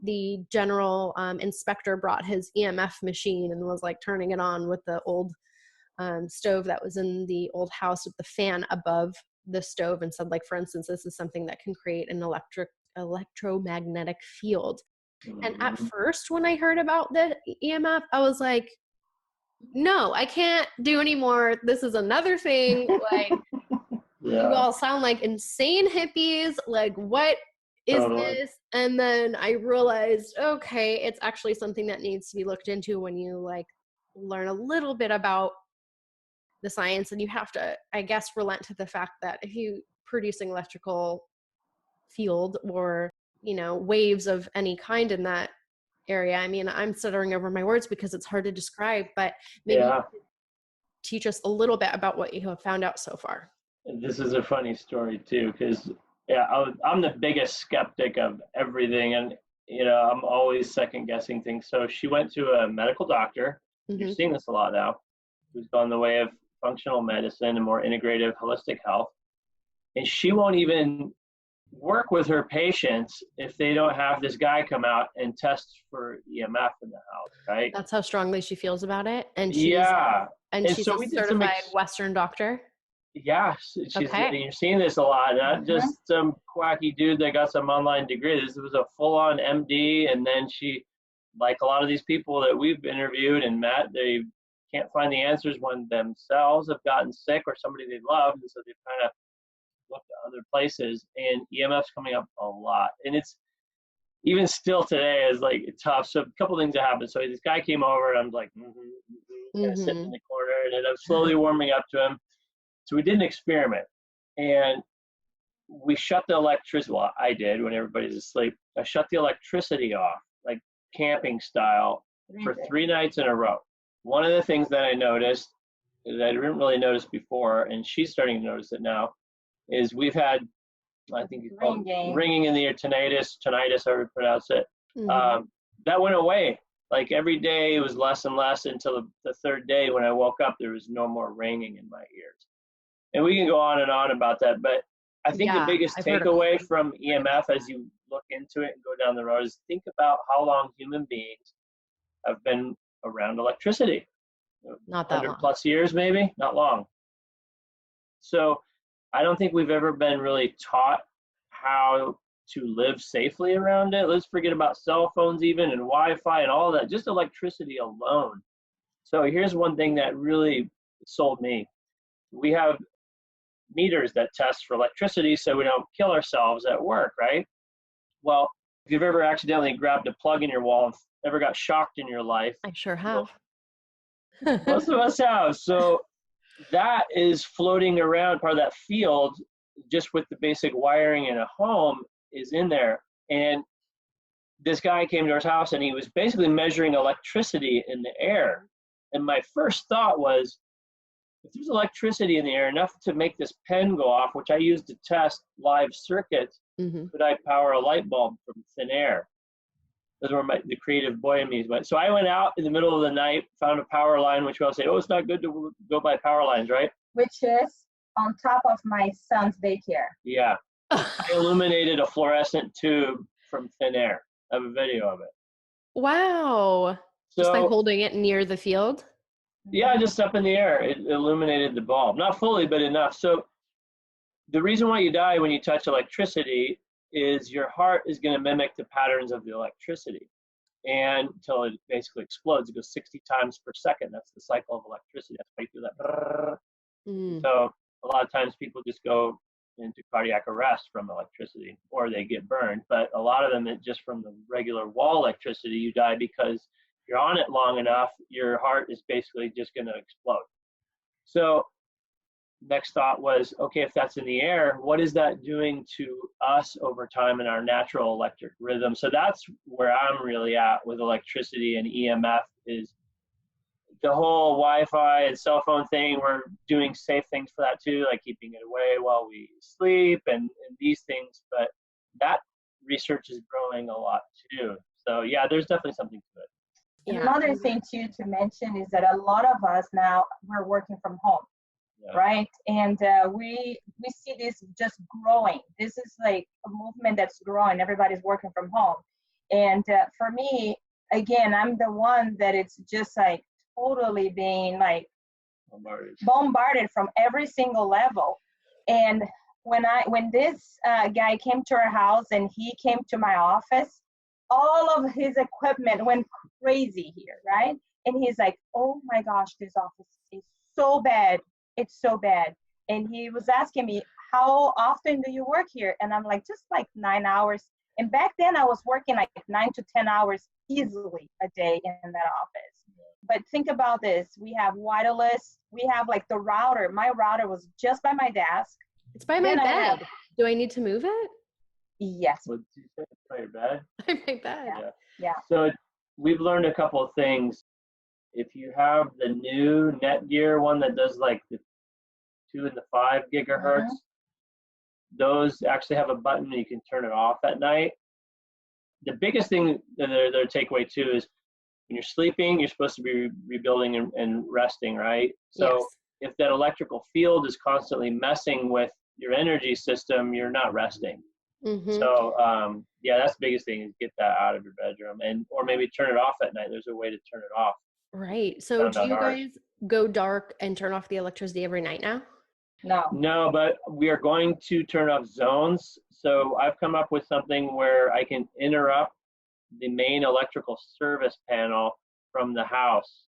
the general inspector brought his EMF machine and was like turning it on with the old stove that was in the old house with the fan above the stove, and said, like, for instance, this is something that can create an electromagnetic field. And at first, when I heard about the EMF, I was like, no, I can't do anymore. This is another thing. Like, you all sound like insane hippies. Like, what is this? And then I realized, okay, it's actually something that needs to be looked into when you like learn a little bit about the science, and you have to, I guess, relent to the fact that if you producing electrical field or, you know, waves of any kind in that area. I mean, I'm stuttering over my words because it's hard to describe, but maybe you could teach us a little bit about what you have found out so far. This is a funny story too, because I'm the biggest skeptic of everything, and you know, I'm always second guessing things. So she went to a medical doctor. You're seeing this a lot now, who's gone the way of functional medicine and more integrative, holistic health, and she won't even work with her patients if they don't have this guy come out and test for EMF in the house, right? That's how strongly she feels about it. And she's she's so a certified Western doctor. Yeah, you're seeing this a lot, not just some quacky dude that got some online degree. This was a full-on MD, and then she, like a lot of these people that we've interviewed and met, they can't find the answers when themselves have gotten sick or somebody they love, and so they've kind of looked at other places, and EMF's coming up a lot, and it's even still today is like tough. So a couple things that happened. So this guy came over, and I'm like, kind of sitting in the corner, and then I'm slowly warming up to him. So we did an experiment, and we shut the electricity. Well, I did when everybody's asleep. I shut the electricity off, like camping style, for 3 nights in a row. One of the things that I noticed that I didn't really notice before, and she's starting to notice it now, is we've had, I think you call it ringing in the ear, tinnitus, however you pronounce it. That went away. Like every day it was less and less until the 3rd day when I woke up, there was no more ringing in my ears. And we can go on and on about that, but I think the biggest takeaway from EMF as you look into it and go down the road is think about how long human beings have been around electricity. Not that 100 long. plus years, maybe, not long. So I don't think we've ever been really taught how to live safely around it. Let's forget about cell phones even and Wi-Fi and all that, just electricity alone. So here's one thing that really sold me. We have meters that test for electricity so we don't kill ourselves at work, right? Well, if you've ever accidentally grabbed a plug in your wall and ever got shocked in your life. I sure have. Most of us have. So that is floating around, part of that field, just with the basic wiring in a home is in there. And this guy came to our house and he was basically measuring electricity in the air. And my first thought was, if there's electricity in the air enough to make this pen go off, which I use to test live circuits, could I power a light bulb from thin air? Those were the creative boy in me. So I went out in the middle of the night, found a power line, which we all say, oh, it's not good to go by power lines, right? Which is on top of my son's daycare. Yeah. I illuminated a fluorescent tube from thin air. I have a video of it. Wow. Just by So holding it near the field? yeah, just up in the air, it illuminated the bulb. Not fully, but enough. So the reason why you die when you touch electricity is your heart is going to mimic the patterns of the electricity, and until it basically explodes. It goes 60 times per second. That's the cycle of electricity. That's why you feel that. So a lot of times people just go into cardiac arrest from electricity, or they get burned. But a lot of them, it just from the regular wall electricity, you die because you're on it long enough, your heart is basically just going to explode. So next thought was, okay, if that's in the air, what is that doing to us over time in our natural electric rhythm? So that's where I'm really at with electricity and EMF, is the whole Wi-Fi and cell phone thing. We're doing safe things for that too, like keeping it away while we sleep and these things. But that research is growing a lot too. So yeah, there's definitely something to it. Yeah. Another thing too to mention is that a lot of us now, we're working from home. Yeah. Right, and we see this just growing. This is like a movement that's growing. Everybody's working from home, and for me, again, I'm the one that it's just like totally being like bombarded from every single level. And when this guy came to our house and he came to my office, all of his equipment went crazy here, right? And he's like, "Oh my gosh, this office is so bad. It's so bad." And he was asking me, "How often do you work here?" And I'm like, "Just like 9 hours." And back then I was working like 9 to 10 hours easily a day in that office. But think about this. We have wireless. We have like the router. My router was just by my desk. It's by my bed. Do I need to move it? Yes. What did you say? By your bed? By my bed. Yeah. So we've learned a couple of things. If you have the new Netgear one that does like the 2 and the 5 gigahertz, those actually have a button you can turn it off at night. The biggest thing, their takeaway too, is when you're sleeping, you're supposed to be rebuilding and resting, right? So if that electrical field is constantly messing with your energy system, you're not resting. So yeah, that's the biggest thing, is get that out of your bedroom, or maybe turn it off at night. There's a way to turn it off. Right. So do you guys go dark and turn off the electricity every night now? No, but we are going to turn off zones. So I've come up with something where I can interrupt the main electrical service panel from the house.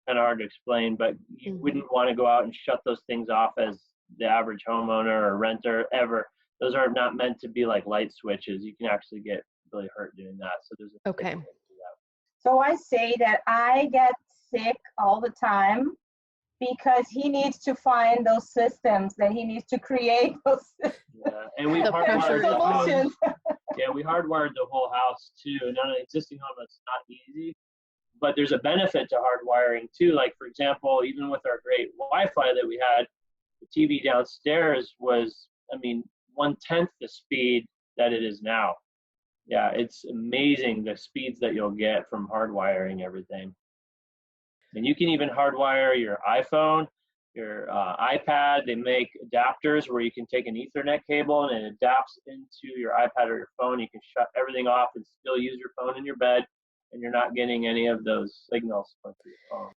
Kind of hard to explain, but you wouldn't want to go out and shut those things off as the average homeowner or renter ever. Those are not meant to be like light switches. You can actually get really hurt doing that. So there's a okay. So I say that I get sick all the time because he needs to find those systems, that he needs to create those systems. Yeah, and we hardwired we hardwired the whole house too. And on an existing home, that's not easy. But there's a benefit to hardwiring too. Like, for example, even with our great Wi-Fi that we had, the TV downstairs was, 1/10 the speed that it is now. Yeah, it's amazing the speeds that you'll get from hardwiring everything. And you can even hardwire your iPhone, your iPad. They make adapters where you can take an Ethernet cable and it adapts into your iPad or your phone. You can shut everything off and still use your phone in your bed, and you're not getting any of those signals going through your phone.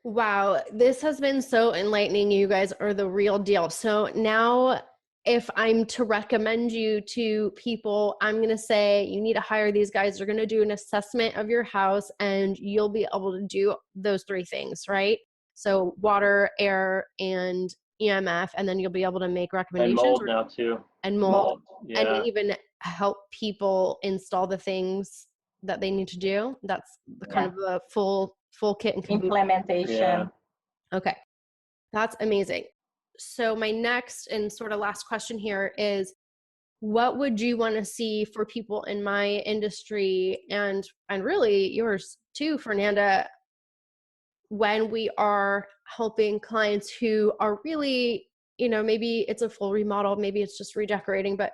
Wow, this has been so enlightening. You guys are the real deal. So now, if I'm to recommend you to people, I'm going to say you need to hire these guys. They're going to do an assessment of your house, and you'll be able to do those 3 things, right? So water, air, and EMF, and then you'll be able to make recommendations. And mold now too. And mold. Yeah. And even help people install the things that they need to do. That's kind of the full kit and implementation. Yeah. Okay. That's amazing. So my next and sort of last question here is, what would you want to see for people in my industry and really yours too, Fernanda, when we are helping clients who are really, maybe it's a full remodel, maybe it's just redecorating, but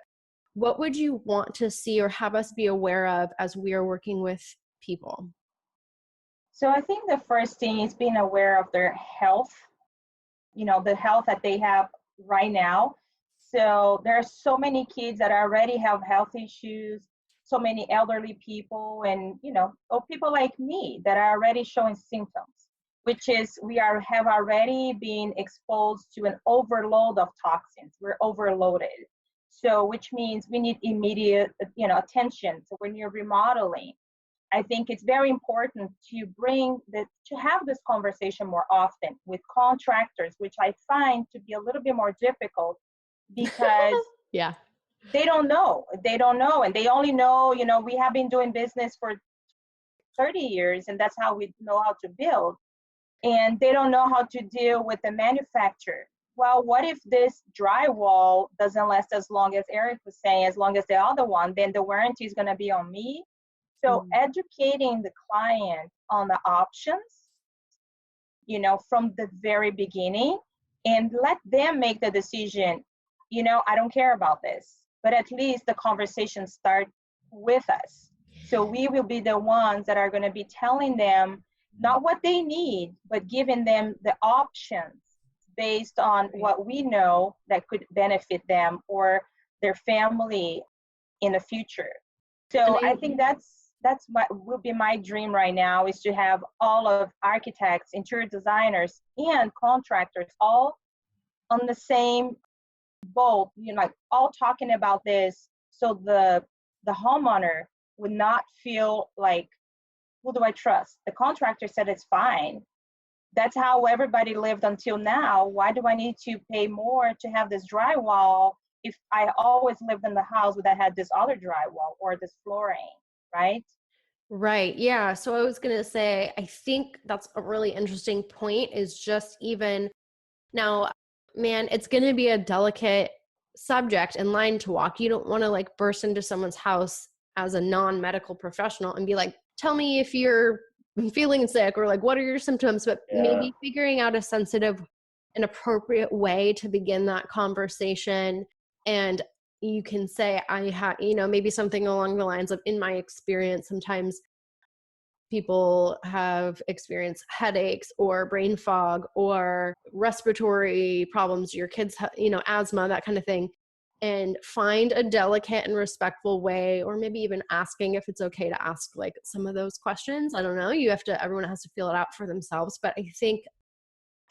what would you want to see or have us be aware of as we are working with people? So I think the first thing is being aware of their health, the health that they have right now. So there are so many kids that already have health issues. so many elderly people and, or people like me that are already showing symptoms, which is have already been exposed to an overload of toxins. We're overloaded. So, which means we need immediate, attention. So when you're remodeling, I think it's very important to have this conversation more often with contractors, which I find to be a little bit more difficult because yeah, they don't know. And they only know, we have been doing business for 30 years and that's how we know how to build. And they don't know how to deal with the manufacturer. Well, what if this drywall doesn't last as long as Eric was saying, as long as the other one, then the warranty is going to be on me. So educating the client on the options, from the very beginning, and let them make the decision, I don't care about this, but at least the conversation start with us. So we will be the ones that are going to be telling them not what they need, but giving them the options based on what we know that could benefit them or their family in the future. So I think that's what will be my dream right now, is to have all of architects, interior designers, and contractors all on the same boat, like all talking about this, so the homeowner would not feel like, who do I trust? The contractor said it's fine. That's how everybody lived until now. Why do I need to pay more to have this drywall if I always lived in the house that had this other drywall or this flooring, right? Right. Yeah. So I was going to say, I think that's a really interesting point, is just even now, man, it's going to be a delicate subject and line to walk. You don't want to like burst into someone's house as a non-medical professional and be like, tell me if you're feeling sick, or like, what are your symptoms? But maybe figuring out a sensitive and appropriate way to begin that conversation. And you can say, I have, maybe something along the lines of, in my experience, sometimes people have experienced headaches or brain fog or respiratory problems, your kids have, asthma, that kind of thing. And find a delicate and respectful way, or maybe even asking if it's okay to ask like some of those questions. I don't know. Everyone has to feel it out for themselves. But I think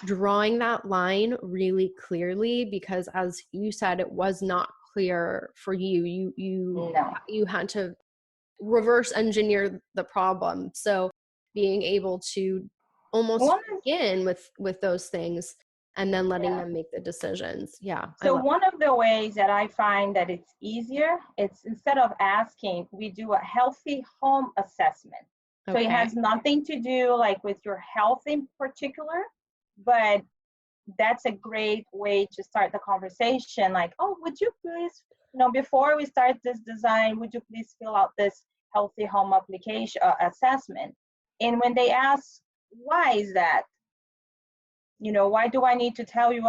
drawing that line really clearly, because as you said, it was not clear for you. You had to reverse engineer the problem. So being able to almost begin with those things and then letting them make the decisions. Yeah. So one of the ways that I find that it's easier, it's instead of asking, we do a healthy home assessment. So it has nothing to do like with your health in particular, but that's a great way to start the conversation. Like, oh, would you please, before we start this design, would you please fill out this healthy home application assessment? And when they ask, why is that? Why do I need to tell you,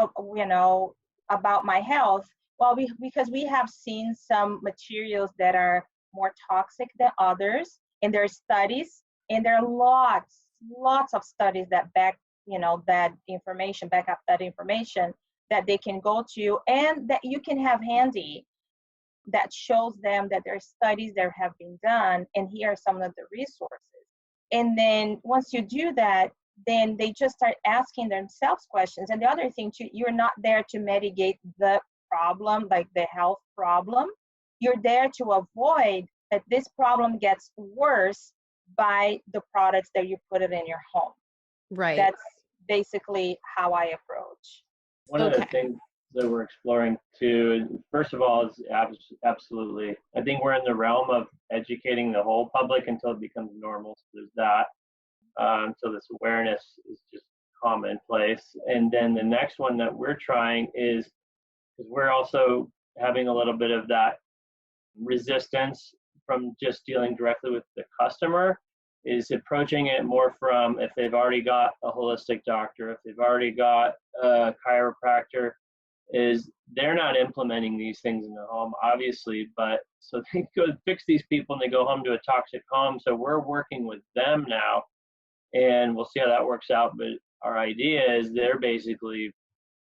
about my health? Well, because we have seen some materials that are more toxic than others, and there are studies, and there are lots of studies that back up that information that they can go to and that you can have handy, that shows them that there are studies that have been done, and here are some of the resources. And then once you do that, then they just start asking themselves questions. And the other thing too, you're not there to mitigate the problem, like the health problem. You're there to avoid that this problem gets worse by the products that you put it in your home. Right. That's basically how I approach. One of the things that we're exploring too, first of all, is absolutely, I think we're in the realm of educating the whole public until it becomes normal. So there's that. So this awareness is just commonplace. And then the next one that we're trying is, because we're also having a little bit of that resistance from just dealing directly with the customer, is approaching it more from, if they've already got a holistic doctor, if they've already got a chiropractor, is they're not implementing these things in the home, obviously, but so they go fix these people and they go home to a toxic home. So we're working with them now, and we'll see how that works out. But our idea is they're basically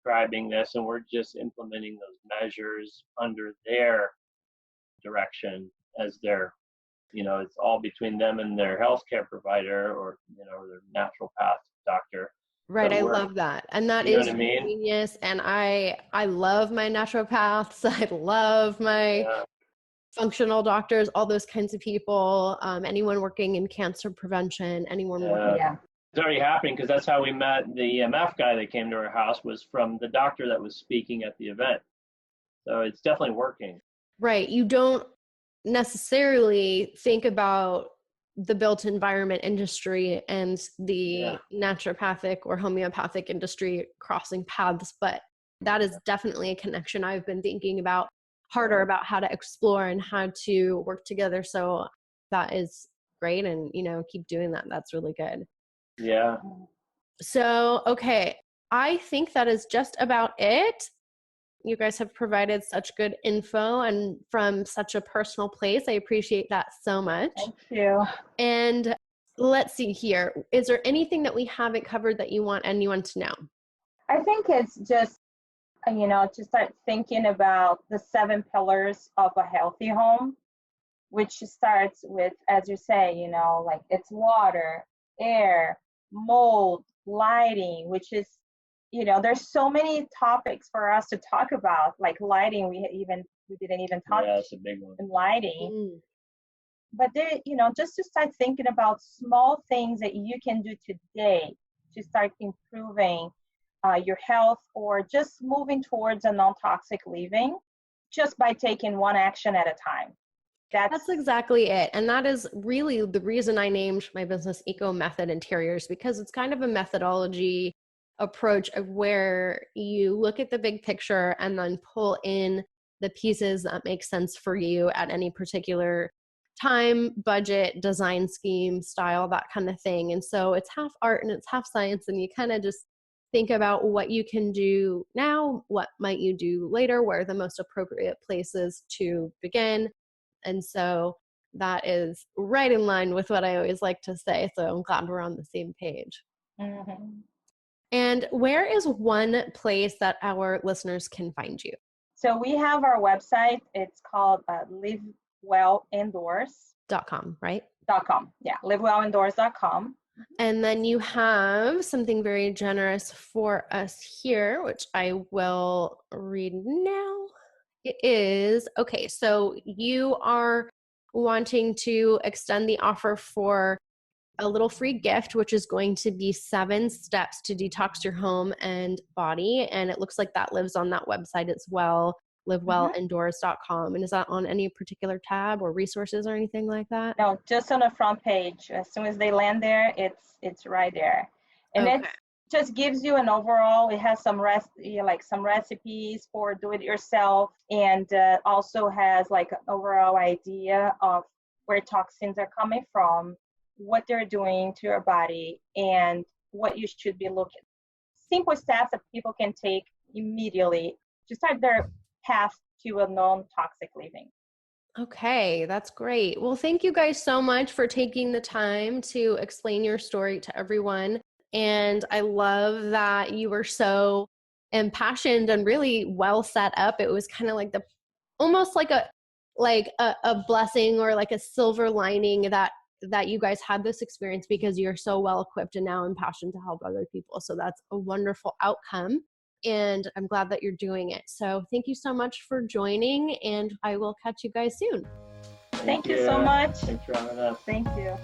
prescribing this, and we're just implementing those measures under their direction as their it's all between them and their healthcare provider or, their naturopath doctor. Right. But I love that. And that you know is what I mean? genius. And I love my naturopaths. I love my Yeah. functional doctors, all those kinds of people, anyone working in cancer prevention, anyone working. Yeah. It's already happening because that's how we met the EMF guy that came to our house was from the doctor that was speaking at the event. So it's definitely working. Right. You don't necessarily think about the built environment industry and the naturopathic or homeopathic industry crossing paths, but that is definitely a connection I've been thinking about harder about how to explore and how to work together. So that is great. And, keep doing that. That's really good. Yeah. So, okay. I think that is just about it. You guys have provided such good info and from such a personal place. I appreciate that so much. Thank you. And let's see here. Is there anything that we haven't covered that you want anyone to know? I think it's just, to start thinking about the 7 pillars of a healthy home, which starts with, as you say, like it's water, air, mold, lighting, which is, there's so many topics for us to talk about, like lighting. We didn't even talk that's a big one. Lighting. But there, just to start thinking about small things that you can do today to start improving your health or just moving towards a non-toxic living, just by taking one action at a time. That's exactly it. And that is really the reason I named my business Eco Method Interiors, because it's kind of a methodology approach of where you look at the big picture and then pull in the pieces that make sense for you at any particular time, budget, design scheme, style, that kind of thing. And so it's half art and it's half science, and you kind of just think about what you can do now, what might you do later, where are the most appropriate places to begin. And so that is right in line with what I always like to say. So I'm glad we're on the same page. Mm-hmm. And where is one place that our listeners can find you? So we have our website. It's called livewelindoors.com, right? .com. Yeah, livewelindoors.com. And then you have something very generous for us here, which I will read now. It is, okay, so you are wanting to extend the offer for a little free gift, which is going to be 7 steps to detox your home and body. And it looks like that lives on that website as well, livewelindoors.com. And is that on any particular tab or resources or anything like that? No, just on the front page. As soon as they land there, it's right there. And it just gives you an overall, it has some some recipes for do it yourself, and also has like an overall idea of where toxins are coming from, what they're doing to your body, and what you should be looking. Simple steps that people can take immediately to start their path to a non-toxic living. Okay, that's great. Well, thank you guys so much for taking the time to explain your story to everyone. And I love that you were so impassioned and really well set up. It was kind of like almost like a blessing or like a silver lining that you guys had this experience because you're so well equipped and now impassioned to help other people. So that's a wonderful outcome. And I'm glad that you're doing it. So thank you so much for joining, and I will catch you guys soon. Thank you so much. Thanks for having us. Thank you.